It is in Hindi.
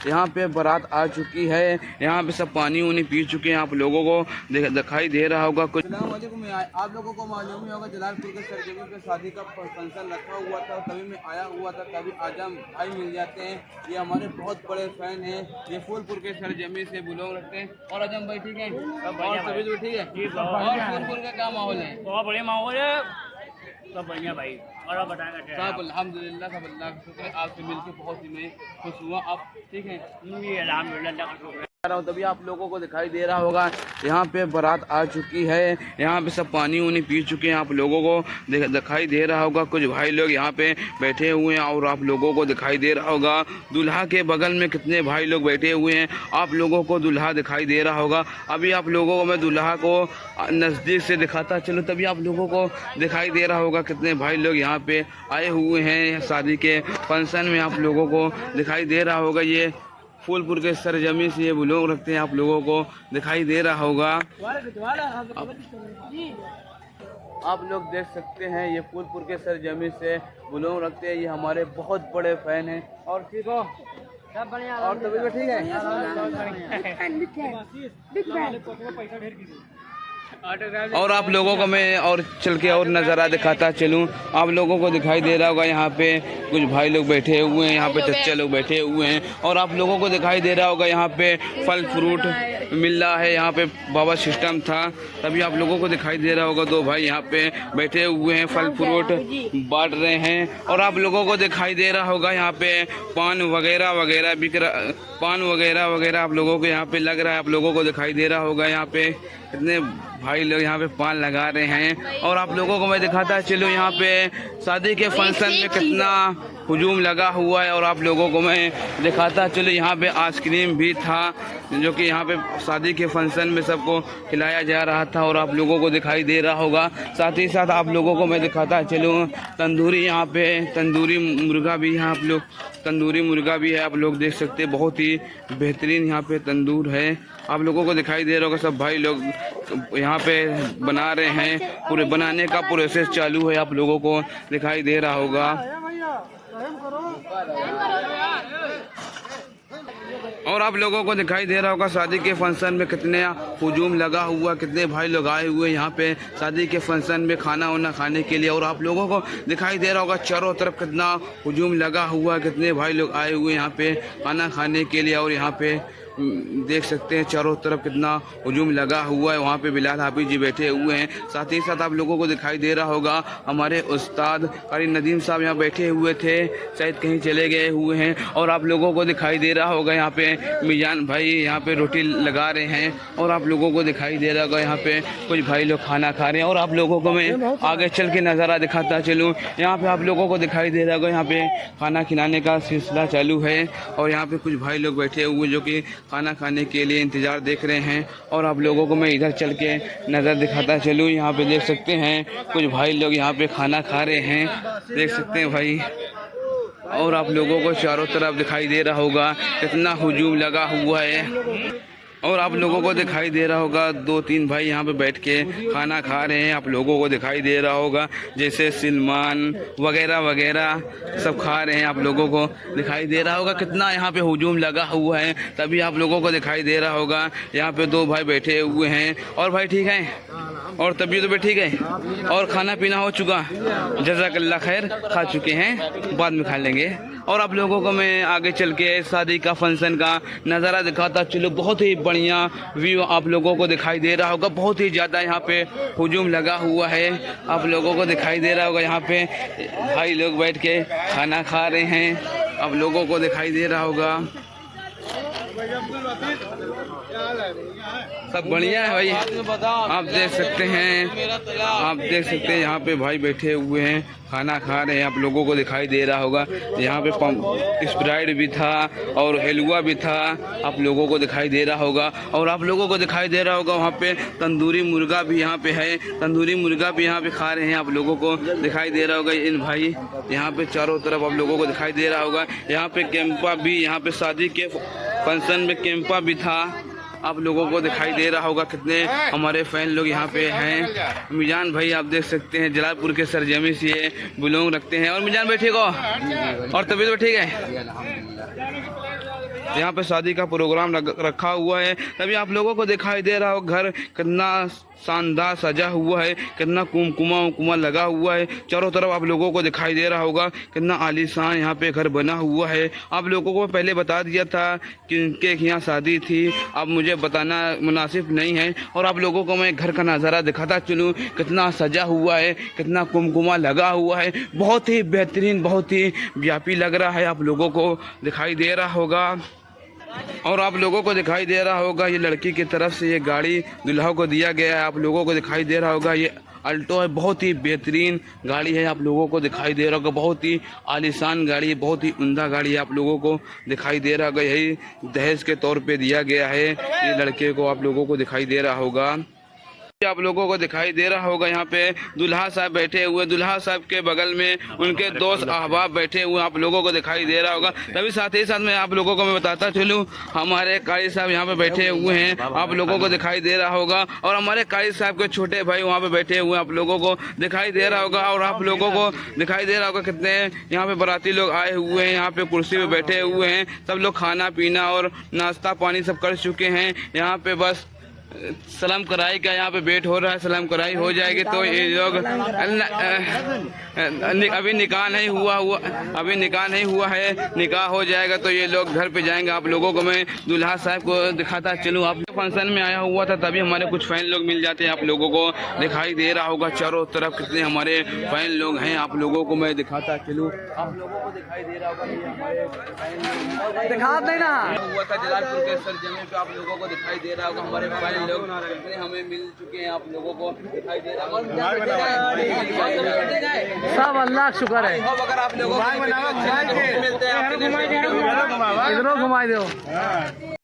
यहाँ पे बारात आ चुकी है। यहाँ पे सब पानी उनी पी चुके हैं। आप लोगों को दिखाई दे रहा होगा कुछ। आप लोगों को मालूम ही होगा जलालपुर के सरजमी पे शादी का फंक्शन रखा हुआ था, तभी मैं आया हुआ था। तभी आजम भाई मिल जाते हैं, ये हमारे बहुत बड़े फैन हैं। ये फूलपुर के सरजमी से बिलोंग रखते हैं। और आजम भाई ठीक है, और सभी तो ठीक है। और फूलपुर का क्या माहौल है? बहुत बढ़िया माहौल है, सब बढ़िया भाई। और आप बताएंगे? सब अल्हम्दुलिल्लाह, सब अल्लाह का शुक्र है। आपसे मिलकर बहुत ही मैं खुश हुआ। आप ठीक है? अल्हम्दुलिल्लाह का शुक्र है। तभी आप लोगों को दिखाई दे रहा होगा यहाँ पे बारात आ चुकी है। यहाँ पे सब पानी उनी पी चुके हैं। आप लोगों को दिखाई दे रहा होगा कुछ भाई लोग यहाँ पे बैठे हुए हैं। और आप लोगों को दिखाई दे रहा होगा दूल्हा के बगल में कितने भाई लोग बैठे हुए हैं। आप लोगों को दूल्हा दिखाई दे रहा होगा। अभी आप लोगों को मैं दूल्हा को नज़दीक से दिखाता चलो, तभी आप लोगों को दिखाई दे रहा होगा कितने भाई लोग यहाँ पे आए हुए हैं शादी के फंक्शन में। आप लोगों को दिखाई दे रहा होगा ये फूलपुर के सरजमी से ये बिलोंग रखते हैं। आप लोगों को दिखाई दे रहा होगा। आप लोग देख सकते हैं ये फूलपुर के सरजमी से बिलोंग रखते हैं। ये हमारे बहुत बड़े फैन हैं। और ठीक हो? सब बढ़िया। और तभी ठीक है। और आप लोगों को मैं और चल के और नज़ारा दिखाता चलूँ। आप लोगों को दिखाई दे रहा होगा यहाँ पे कुछ भाई लोग बैठे हुए हैं, यहाँ पे चच्चा लोग बैठे हुए हैं। और आप लोगों को दिखाई दे रहा होगा यहाँ पे फल फ्रूट मिल रहा है। यहाँ पे बाबा सिस्टम था, तभी आप लोगों को दिखाई दे रहा होगा। दो भाई यहाँ पे बैठे हुए हैं, फल फ्रूट बांट रहे हैं। और आप लोगों को दिखाई दे रहा होगा यहाँ पे पान वगैरह वगैरह बिक रहा, पान वगैरह वगैरह आप लोगों को यहाँ पे लग रहा है। आप लोगों को दिखाई दे रहा होगा यहाँ पे कितने भाई लोग यहाँ पे पान लगा रहे हैं। और आप लोगों को मैं दिखाता चलूँ यहाँ पे शादी के फंक्शन में कितना हुजूम लगा हुआ है। और आप लोगों को मैं दिखाता चलूँ यहाँ पे आइसक्रीम भी था, जो कि यहाँ पे शादी के फंक्शन में सबको खिलाया जा रहा था। और आप लोगों को दिखाई दे रहा होगा। साथ ही साथ आप लोगों को मैं दिखाता चलूँ तंदूरी, यहाँ पे तंदूरी मुर्गा भी है। आप लोग तंदूरी मुर्गा भी है, आप लोग देख सकते हैं। बहुत ही बेहतरीन यहाँ पे तंदूर है। आप लोगों को दिखाई दे रहा होगा सब भाई लोग यहाँ पे बना रहे हैं। पूरे बनाने का प्रोसेस चालू है, आप लोगों को दिखाई दे रहा होगा। और आप लोगों को दिखाई दे रहा होगा शादी के फंक्शन में कितने हुजूम लगा हुआ, कितने भाई लोग आए हुए यहाँ पे शादी के फंक्शन में खाना वाना खाने के लिए। और आप लोगों को दिखाई दे रहा होगा चारों तरफ कितना हुजूम लगा हुआ, कितने भाई लोग आए हुए यहाँ पे खाना खाने के लिए। और यहाँ पे देख सकते हैं चारों तरफ कितना हुजूम लगा हुआ है। वहाँ पे बिलाल हाफिज जी बैठे हुए हैं। साथ ही साथ आप लोगों को दिखाई दे रहा होगा हमारे उस्ताद कारी नदीम साहब यहाँ बैठे हुए थे, शायद कहीं चले गए हुए हैं। और आप लोगों को दिखाई दे रहा होगा यहाँ पे मिजान भाई यहाँ पे रोटी लगा रहे हैं। और आप लोगों को दिखाई दे रहा होगा यहाँ पे कुछ भाई लोग खाना खा रहे हैं। और आप लोगों को मैं आगे चल के नज़ारा दिखाता चलूँ। यहाँ पे आप लोगों को दिखाई दे रहा होगा यहाँ पे खाना खिलाने का सिलसिला चालू है। और यहाँ पे कुछ भाई लोग बैठे हुए जो कि खाना खाने के लिए इंतज़ार देख रहे हैं। और आप लोगों को मैं इधर चल के नज़र दिखाता चलूँ। यहाँ पे देख सकते हैं कुछ भाई लोग यहाँ पे खाना खा रहे हैं, देख सकते हैं भाई। और आप लोगों को चारों तरफ दिखाई दे रहा होगा कितना हुजूम लगा हुआ है। और आप लोगों को दिखाई दे रहा होगा दो तीन भाई यहाँ पे बैठ के खाना खा रहे हैं। आप लोगों को दिखाई दे रहा होगा जैसे सलमान वगैरह वगैरह सब खा रहे हैं। आप लोगों को दिखाई दे रहा होगा कितना यहाँ पे हुजूम लगा हुआ है, तभी आप लोगों को दिखाई दे रहा होगा। यहाँ पे दो भाई बैठे हुए हैं। और भाई ठीक है? और तबीयत भी ठीक है? और खाना पीना हो चुका? जज़ाकल्लाह खैर, खा चुके हैं, बाद में खा लेंगे। और आप लोगों को मैं आगे चल के शादी का फंक्शन का नज़ारा दिखाता चलो। बहुत ही बढ़िया व्यू आप लोगों को दिखाई दे रहा होगा। बहुत ही ज़्यादा यहाँ पे हुजूम लगा हुआ है। आप लोगों को दिखाई दे रहा होगा यहाँ पे भाई लोग बैठ के खाना खा रहे हैं। आप लोगों को दिखाई दे रहा होगा सब बढ़िया है भाई। आप देख सकते हैं यहाँ पे भाई बैठे हुए हैं खाना खा रहे हैं। आप लोगों को दिखाई दे रहा होगा यहाँ पे स्प्राइट भी था और हलवा भी था, आप लोगों को दिखाई दे रहा होगा। और आप लोगों को दिखाई दे रहा होगा वहाँ पे तंदूरी मुर्गा भी यहाँ पे है, तंदूरी मुर्गा भी यहाँ पे खा रहे हैं। आप लोगों को दिखाई दे रहा होगा इन भाई यहाँ पे चारों तरफ आप लोगों को दिखाई दे रहा होगा। यहाँ पे कैंपा भी, यहाँ पे शादी के फंक्शन में कैंपा भी था। आप लोगों को दिखाई दे रहा होगा कितने हमारे फैन लोग यहाँ पे हैं। मिजान भाई आप देख सकते हैं जलालपुर के सरजमी से बिलोंग रखते हैं। और मिजान भाई ठीक हो? और तबीयत ठीक है? यहाँ पे शादी का प्रोग्राम रखा हुआ है। तभी आप लोगों को दिखाई दे रहा हो घर कितना शानदार सजा हुआ है, कितना कुमकुमा लगा हुआ है चारों तरफ। आप लोगों को दिखाई दे रहा होगा कितना आलीशान यहाँ पे घर बना हुआ है। आप लोगों को पहले बता दिया था कि इनके यहाँ शादी थी, अब मुझे बताना मुनासिब नहीं है। और आप लोगों को मैं घर का नज़ारा दिखाता चलूँ, कितना सजा हुआ है, कितना कुमकुमा लगा हुआ है, बहुत ही बेहतरीन, बहुत ही व्यापी लग रहा है। आप लोगों को दिखाई दे रहा होगा। और आप लोगों को दिखाई दे रहा होगा ये लड़की की तरफ से ये गाड़ी दुल्हा को दिया गया है। आप लोगों को दिखाई दे रहा होगा ये अल्टो है, बहुत ही बेहतरीन गाड़ी है। आप लोगों को दिखाई दे रहा होगा बहुत ही आलीशान गाड़ी है, बहुत ही उम्दा गाड़ी है। आप लोगों को दिखाई दे रहा होगा यही दहेज के तौर पे दिया गया है ये लड़के को। आप लोगों को दिखाई दे रहा होगा, आप लोगों को दिखाई दे रहा होगा यहाँ पे दुल्हा साहब बैठे हुए, दुल्हा साहब के बगल में उनके दोस्त अहबाब बैठे हुए आप लोगों को दिखाई दे रहा होगा। तभी साथ ही साथ मैं आप लोगों को मैं बताता चलूँ, हमारे कारी साहब यहाँ पे बैठे हुए हैं, आप लोगों को दिखाई दे रहा होगा। और हमारे कारी साहब के छोटे भाई वहाँ पे बैठे हुए आप लोगों को दिखाई दे रहा होगा। और आप लोगों को दिखाई दे रहा होगा कितने यहाँ पे बाराती लोग आए हुए हैं, यहाँ पे कुर्सी पे बैठे हुए हैं। सब लोग खाना पीना और नाश्ता पानी सब कर चुके हैं। यहाँ पे बस सलाम कराई का यहाँ पे वेट हो रहा है, सलाम कराई हो जाएगी तो ये लोग अभी निकाह नहीं हुआ है, निकाह हो जाएगा तो ये लोग घर पे जाएंगे। आप लोगों को मैं दुल्हा साहब को दिखाता चलूँ। आप फंक्शन में आया हुआ था तभी हमारे कुछ फैन लोग मिल जाते हैं। आप लोगों को दिखाई दे रहा होगा चारों तरफ कितने हमारे फैन लोग हैं। आप लोगों को मैं दिखाता चलूँ, आप लोगों को दिखाई दे रहा होगा ये हमारे फैन दिखा देना हुआ था जलालपुर के सर जमीन पे। आप लोगों को दिखाई दे रहा होगा हमारे फैन लोग कितने हमें मिल चुके हैं। आप लोगों को दिखाई दे रहा है सब अल्लाह का शुक्र है। अगर आप लोगों को मिलते हैं इधरों घुमाई दो।